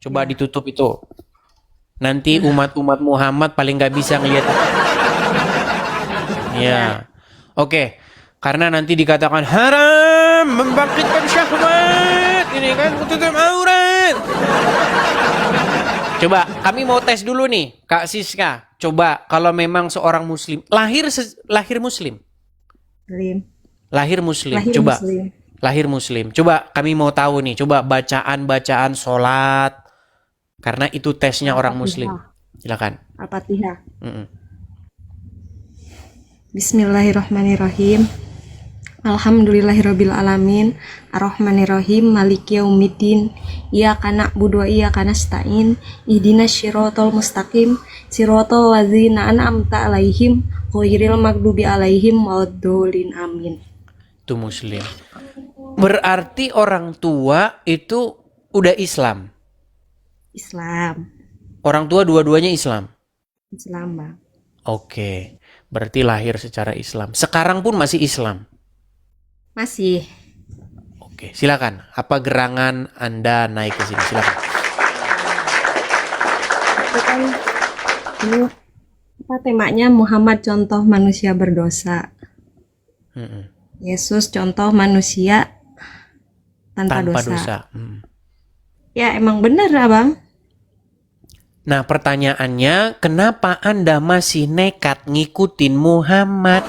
Coba Ya. ditutup itu. Nanti umat-umat Muhammad paling nggak bisa ngelihat. Ya. Oke. Karena nanti dikatakan haram membangkitkan syahwat. Ini kan tutup aurat. Coba kami mau tes dulu nih, Kak Siska. Coba kalau memang seorang muslim lahir muslim. Muslim. Lahir muslim. Lahir Coba Muslim. lahir muslim. Coba kami mau tahu nih, coba bacaan-bacaan sholat. Karena itu tesnya orang muslim. Al-Fatihah. Silakan. Al-Fatihah. Mm-mm. Bismillahirrahmanirrahim. Alhamdulillahirabbil alamin. Arrahmanirrahim. Maliki yaumiddin. Iyyaka na'budu wa iyyaka nasta'in. Ihdinas siratal mustaqim. Siratal ladzina an'amta 'alaihim ghairil maghdubi 'alaihim waladdallin. Amin. Itu muslim. Berarti orang tua itu udah Islam. Islam. Orang tua dua-duanya Islam. Islam, Bang. Oke. Berarti lahir secara Islam. Sekarang pun masih Islam. Masih. Oke, silakan. Apa gerangan Anda naik ke sini? Silakan. Itu kan ini apa temanya Muhammad contoh manusia berdosa. Mm-mm. Yesus contoh manusia tanpa Tanpa dosa. dosa. Ya emang bener Abang. Nah, pertanyaannya, kenapa Anda masih nekat ngikutin Muhammad?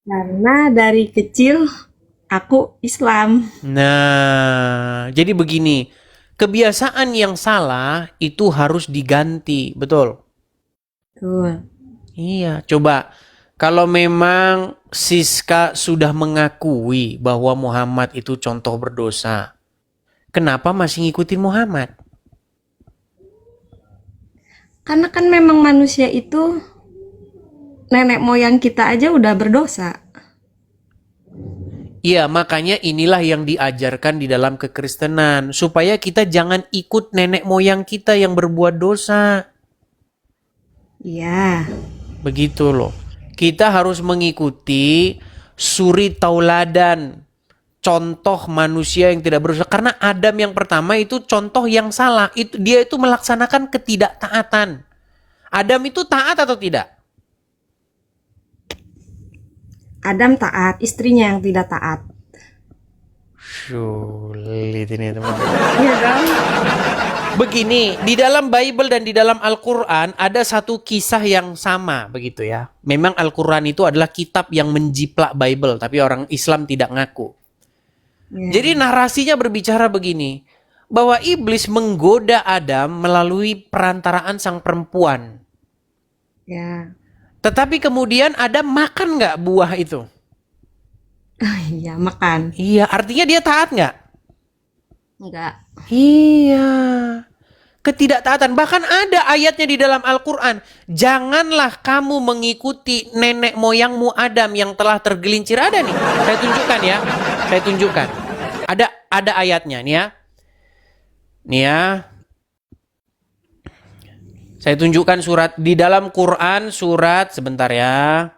Karena dari kecil aku Islam. Nah, jadi begini. Kebiasaan yang salah itu harus diganti. Betul? Tuh. Iya, coba. Kalau memang Siska sudah mengakui bahwa Muhammad itu contoh berdosa, kenapa masih ngikutin Muhammad? Karena kan memang manusia itu nenek moyang kita aja udah berdosa. Iya, makanya inilah yang diajarkan di dalam kekristenan. Supaya kita jangan ikut nenek moyang kita yang berbuat dosa. Iya. Begitu loh. Kita harus mengikuti suri tauladan. Contoh manusia yang tidak berdosa. Karena Adam yang pertama itu contoh yang salah. Dia itu melaksanakan ketidaktaatan. Adam itu taat atau tidak? Adam taat, istrinya yang tidak taat. Sulit ini teman-teman. Iya dong. Begini, di dalam Bible dan di dalam Al-Quran ada satu kisah yang sama begitu ya. Memang Al-Quran itu adalah kitab yang menjiplak Bible, tapi orang Islam tidak ngaku. Ya. Jadi narasinya berbicara begini, bahwa iblis menggoda Adam melalui perantaraan sang perempuan. Ya. Tetapi kemudian Adam makan nggak buah itu? Iya, makan. Iya, artinya dia taat nggak? Enggak. Iya. Ketidaktaatan. Bahkan ada ayatnya di dalam Al-Quran. Janganlah kamu mengikuti nenek moyangmu Adam yang telah tergelincir. Ada nih. Saya tunjukkan ya. Saya tunjukkan. Ada ayatnya nih ya. Nih ya. Saya tunjukkan surat di dalam Quran surat sebentar ya.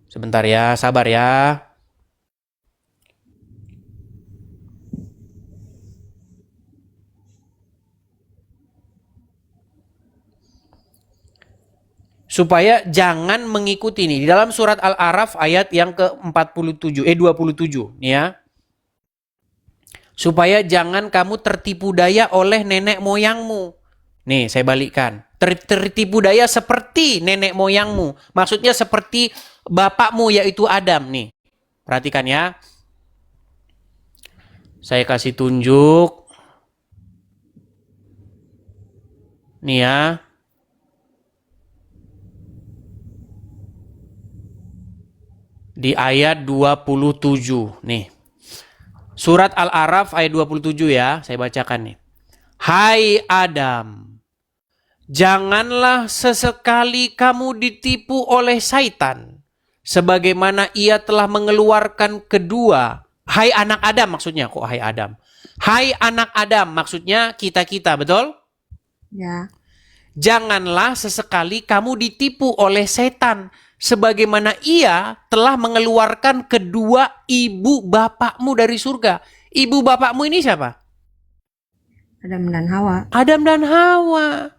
Sebentar ya, sabar ya. Supaya jangan mengikuti nih. Di dalam surat Al-A'raf ayat yang ke-27, 27 nih ya. Supaya jangan kamu tertipu daya oleh nenek moyangmu. Nih, saya balikkan. Tertipu daya seperti nenek moyangmu. Maksudnya seperti bapakmu yaitu Adam nih. Perhatikan ya. Saya kasih tunjuk. Nih ya. Di ayat 27 nih. Surat Al-A'raf ayat 27 ya, saya bacakan nih. Hai Adam, janganlah sesekali kamu ditipu oleh syaitan, sebagaimana ia telah mengeluarkan kedua. Hai anak Adam maksudnya, kok hai Adam? Hai anak Adam maksudnya kita-kita, betul? Ya. Janganlah sesekali kamu ditipu oleh setan, sebagaimana ia telah mengeluarkan kedua ibu bapakmu dari surga. Ibu bapakmu ini siapa? Adam dan Hawa. Adam dan Hawa.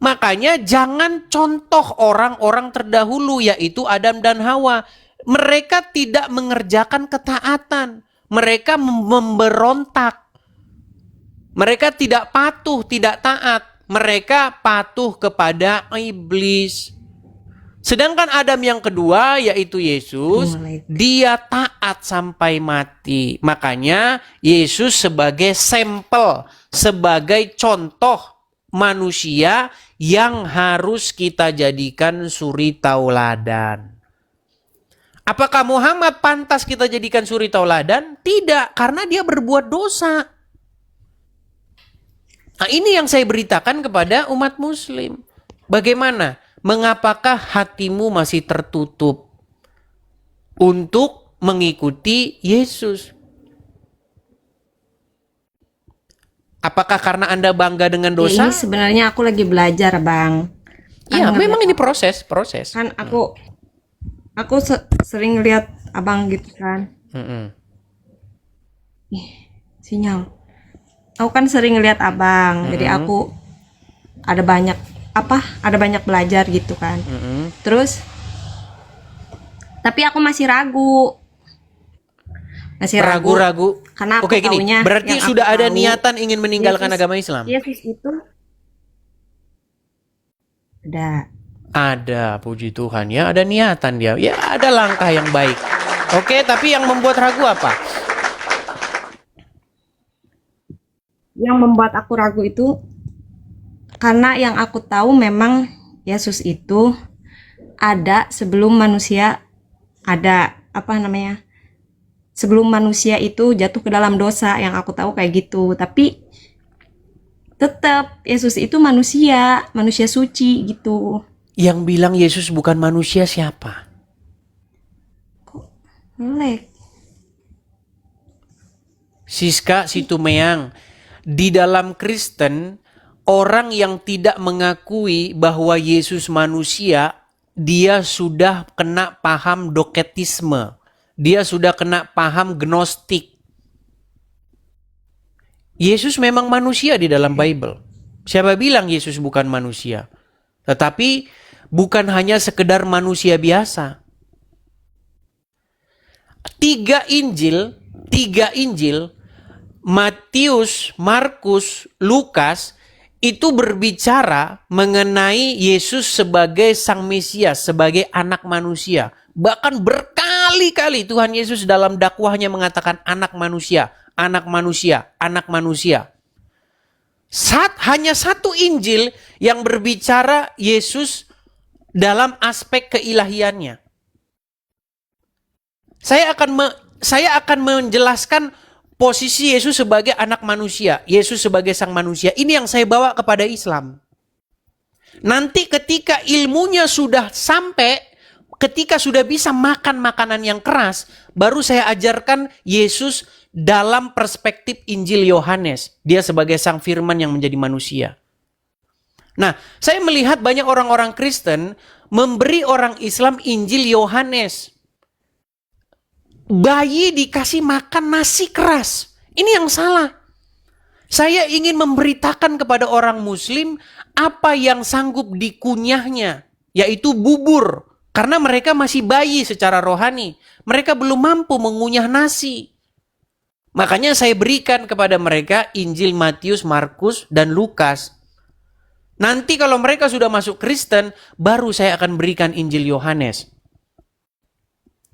Makanya jangan contoh orang-orang terdahulu, yaitu Adam dan Hawa. Mereka tidak mengerjakan ketaatan. Mereka memberontak. Mereka tidak patuh, tidak taat. Mereka patuh kepada iblis. Sedangkan Adam yang kedua, yaitu Yesus, dia taat sampai mati. Makanya Yesus sebagai sampel, sebagai contoh manusia yang harus kita jadikan suri tauladan. Apakah Muhammad pantas kita jadikan suri tauladan? Tidak, karena dia berbuat dosa. Nah, ini yang saya beritakan kepada umat muslim. Bagaimana? Mengapakah hatimu masih tertutup untuk mengikuti Yesus? Apakah karena Anda bangga dengan dosa? Ini sebenarnya aku lagi belajar, Bang. Iya, memang ini proses. Kan aku sering lihat Abang gitu kan. Sinyal. Aku kan sering lihat Abang, jadi aku ada banyak belajar gitu kan. Terus tapi aku masih ragu. Ragu-ragu. Karena aku Oke, gini, taunya berarti yang sudah aku ada tahu, niatan ingin meninggalkan agama Islam? Yesus itu Ada, puji Tuhan ya, ada niatan dia. Ya, ada langkah yang baik. Oke, tapi yang membuat ragu apa? yang membuat aku ragu itu karena yang aku tahu memang Yesus itu ada sebelum manusia sebelum manusia itu jatuh ke dalam dosa, yang aku tahu kayak gitu. Tapi tetap Yesus itu manusia suci gitu. Yang bilang Yesus bukan manusia siapa? Melek. Siska Situmeang, di dalam Kristen, orang yang tidak mengakui bahwa Yesus manusia, dia sudah kena paham doketisme. Dia sudah kena paham gnostik. Yesus memang manusia di dalam Bible. Siapa bilang Yesus bukan manusia? Tetapi bukan hanya sekedar manusia biasa. Tiga Injil, Matius, Markus, Lukas, itu berbicara mengenai Yesus sebagai Sang Mesias, sebagai anak manusia. Bahkan berkali-kali Tuhan Yesus dalam dakwahnya mengatakan anak manusia, anak manusia, anak manusia. Hanya satu Injil yang berbicara Yesus dalam aspek keilahiannya. Saya akan menjelaskan posisi Yesus sebagai anak manusia, Yesus sebagai sang manusia. Ini yang saya bawa kepada Islam. Nanti ketika ilmunya sudah sampai, ketika sudah bisa makan makanan yang keras, baru saya ajarkan Yesus dalam perspektif Injil Yohanes. Dia sebagai sang firman yang menjadi manusia. Nah, saya melihat banyak orang-orang Kristen memberi orang Islam Injil Yohanes. Bayi dikasih makan nasi keras. Ini yang salah. Saya ingin memberitakan kepada orang Muslim apa yang sanggup dikunyahnya, yaitu bubur. Karena mereka masih bayi secara rohani. Mereka belum mampu mengunyah nasi. Makanya saya berikan kepada mereka Injil Matius, Markus, dan Lukas. Nanti kalau mereka sudah masuk Kristen, baru saya akan berikan Injil Yohanes.